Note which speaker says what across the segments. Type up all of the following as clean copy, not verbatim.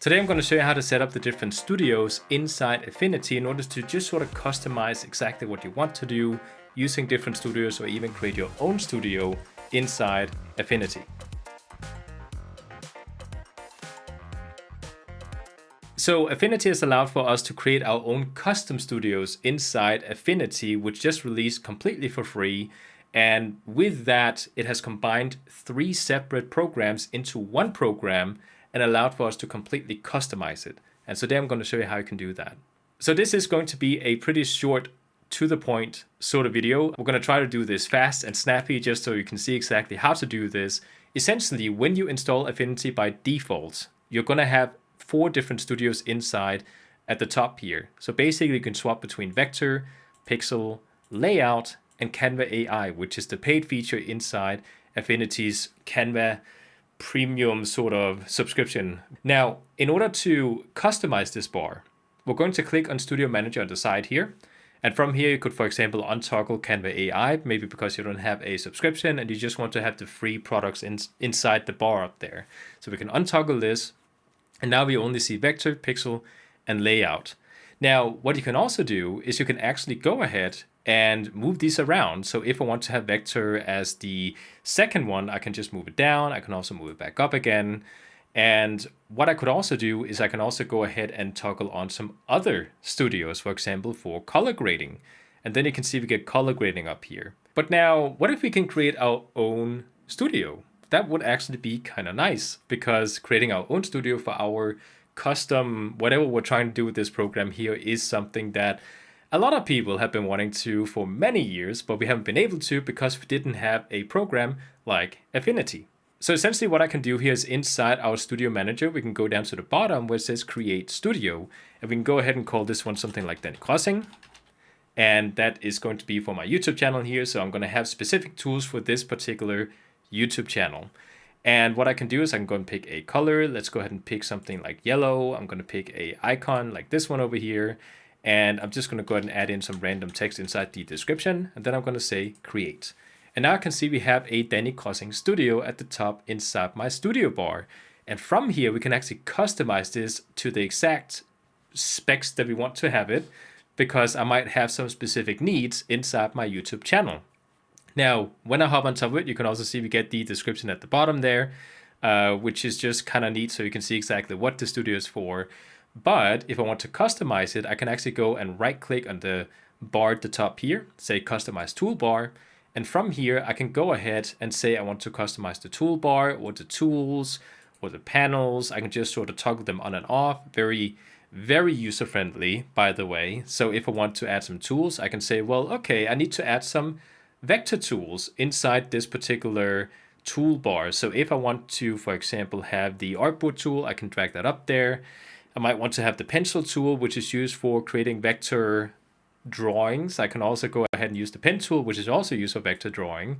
Speaker 1: Today I'm going to show you how to set up the different studios inside Affinity in order to just sort of customize exactly what you want to do using different studios, or even create your own studio inside Affinity. So Affinity has allowed for us to create our own custom studios inside Affinity, which just released completely for free. And with that, it has combined 3 separate programs into one program and allowed for us to completely customize it. And so today I'm going to show you how you can do that. So this is going to be a pretty short, to the point sort of video. We're going to try to do this fast and snappy just so you can see exactly how to do this. Essentially, when you install Affinity by default, you're going to have 4 different studios inside at the top here. So basically you can swap between vector, pixel, layout, and Canva AI, which is the paid feature inside Affinity's Canva premium sort of subscription. Now, in order to customize this bar, we're going to click on Studio Manager on the side here. And from here, you could, for example, untoggle Canva AI, maybe because you don't have a subscription and you just want to have the free products inside the bar up there. So we can untoggle this. And now we only see vector, pixel, and layout. Now, what you can also do is you can actually go ahead and move these around. So if I want to have vector as the second one, I can just move it down. I can also move it back up again. And what I could also do is I can also go ahead and toggle on some other studios, for example, for color grading. And then you can see we get color grading up here. But now, what if we can create our own studio? That would actually be kind of nice, because creating our own studio for our custom, whatever we're trying to do with this program here, is something that a lot of people have been wanting to for many years, but we haven't been able to because we didn't have a program like Affinity. So essentially what I can do here is inside our Studio Manager, we can go down to the bottom where it says Create Studio, and we can go ahead and call this one something like Dani Krossing. And that is going to be for my YouTube channel here. So I'm going to have specific tools for this particular YouTube channel. And what I can do is I can go and pick a color. Let's go ahead and pick something like yellow. I'm going to pick a icon like this one over here. And I'm just going to go ahead and add in some random text inside the description. And then I'm going to say create. And now I can see we have a Dani Krossing studio at the top inside my studio bar. And from here, we can actually customize this to the exact specs that we want to have it, because I might have some specific needs inside my YouTube channel. Now, when I hop on top of it, you can also see we get the description at the bottom there, which is just kind of neat, so you can see exactly what the studio is for. But if I want to customize it, I can actually go and right-click on the bar at the top here, say Customize Toolbar, and from here I can go ahead and say I want to customize the toolbar or the tools or the panels. I can just sort of toggle them on and off. Very, very user-friendly, by the way. So if I want to add some tools, I can say, well, okay, I need to add some vector tools inside this particular toolbar. So if I want to, for example, have the artboard tool, I can drag that up there. I might want to have the pencil tool, which is used for creating vector drawings. I can also go ahead and use the pen tool, which is also used for vector drawing.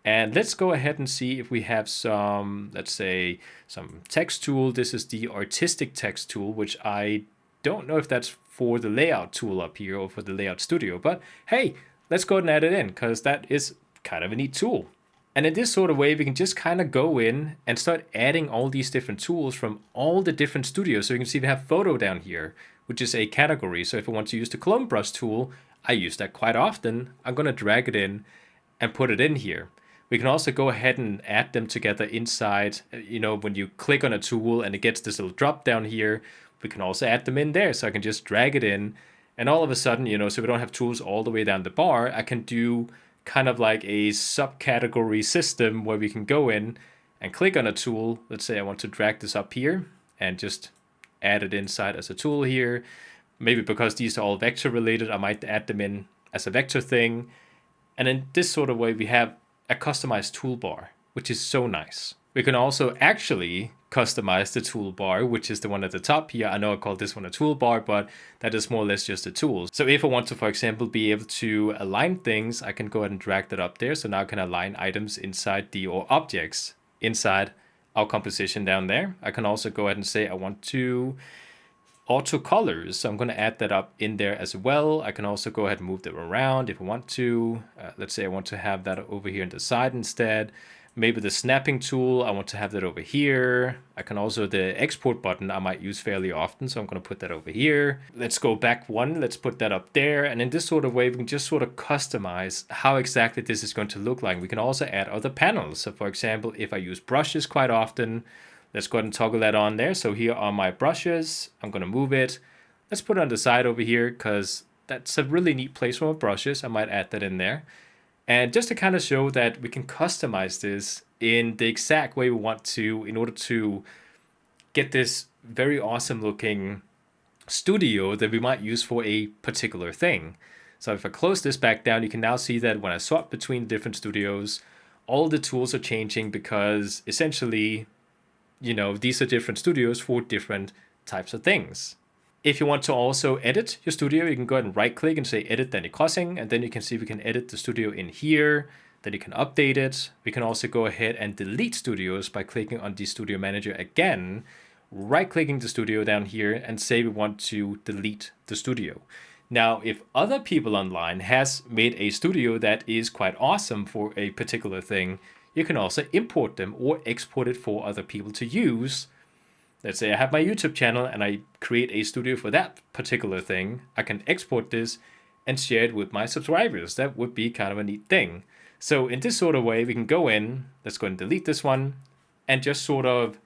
Speaker 1: And let's go ahead and see if we have some, let's say, some text tool. This is the artistic text tool, which I don't know if that's for the layout tool up here or for the layout studio, but hey, let's go ahead and add it in, because that is kind of a neat tool. And in this sort of way, we can just kind of go in and start adding all these different tools from all the different studios. So you can see we have photo down here, which is a category. So if I want to use the clone brush tool, I use that quite often. I'm going to drag it in and put it in here. We can also go ahead and add them together inside. When you click on a tool and it gets this little drop down here, we can also add them in there. So I can just drag it in. And all of a sudden, so we don't have tools all the way down the bar, I can do kind of like a subcategory system where we can go in and click on a tool. Let's say I want to drag this up here and just add it inside as a tool here. Maybe because these are all vector related, I might add them in as a vector thing. And in this sort of way, we have a customized toolbar, which is so nice. We can also actually customize the toolbar, which is the one at the top here. I know I called this one a toolbar, but that is more or less just a tool. So if I want to, for example, be able to align things, I can go ahead and drag that up there. So now I can align items inside or objects inside our composition down there. I can also go ahead and say I want to auto colors. So I'm going to add that up in there as well. I can also go ahead and move them around if I want to. Let's say I want to have that over here on the side instead. Maybe the snapping tool, I want to have that over here. I can also, the export button I might use fairly often, so I'm going to put that over here. Let's go back one, let's put that up there. And in this sort of way, we can just sort of customize how exactly this is going to look like. We can also add other panels. So for example, if I use brushes quite often, let's go ahead and toggle that on there. So here are my brushes. I'm going to move it. Let's put it on the side over here because that's a really neat place for my brushes. I might add that in there. And just to kind of show that we can customize this in the exact way we want to in order to get this very awesome looking studio that we might use for a particular thing. So if I close this back down, you can now see that when I swap between different studios, all the tools are changing because essentially, you know, these are different studios for different types of things. If you want to also edit your studio, you can go ahead and right click and say edit Dani Krossing, and then you can see we can edit the studio in here. Then you can update it. We can also go ahead and delete studios by clicking on the studio manager again, right clicking the studio down here and say we want to delete the studio. Now, if other people online has made a studio that is quite awesome for a particular thing, you can also import them or export it for other people to use. Let's say I have my YouTube channel and I create a studio for that particular thing. I can export this and share it with my subscribers. That would be kind of a neat thing. So in this sort of way, we can go in, let's go and delete this one, and just sort of,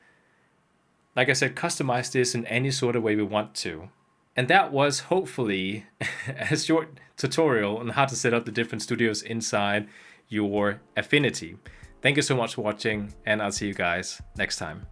Speaker 1: like I said, customize this in any sort of way we want to. And that was hopefully a short tutorial on how to set up the different studios inside your Affinity. Thank you so much for watching, and I'll see you guys next time.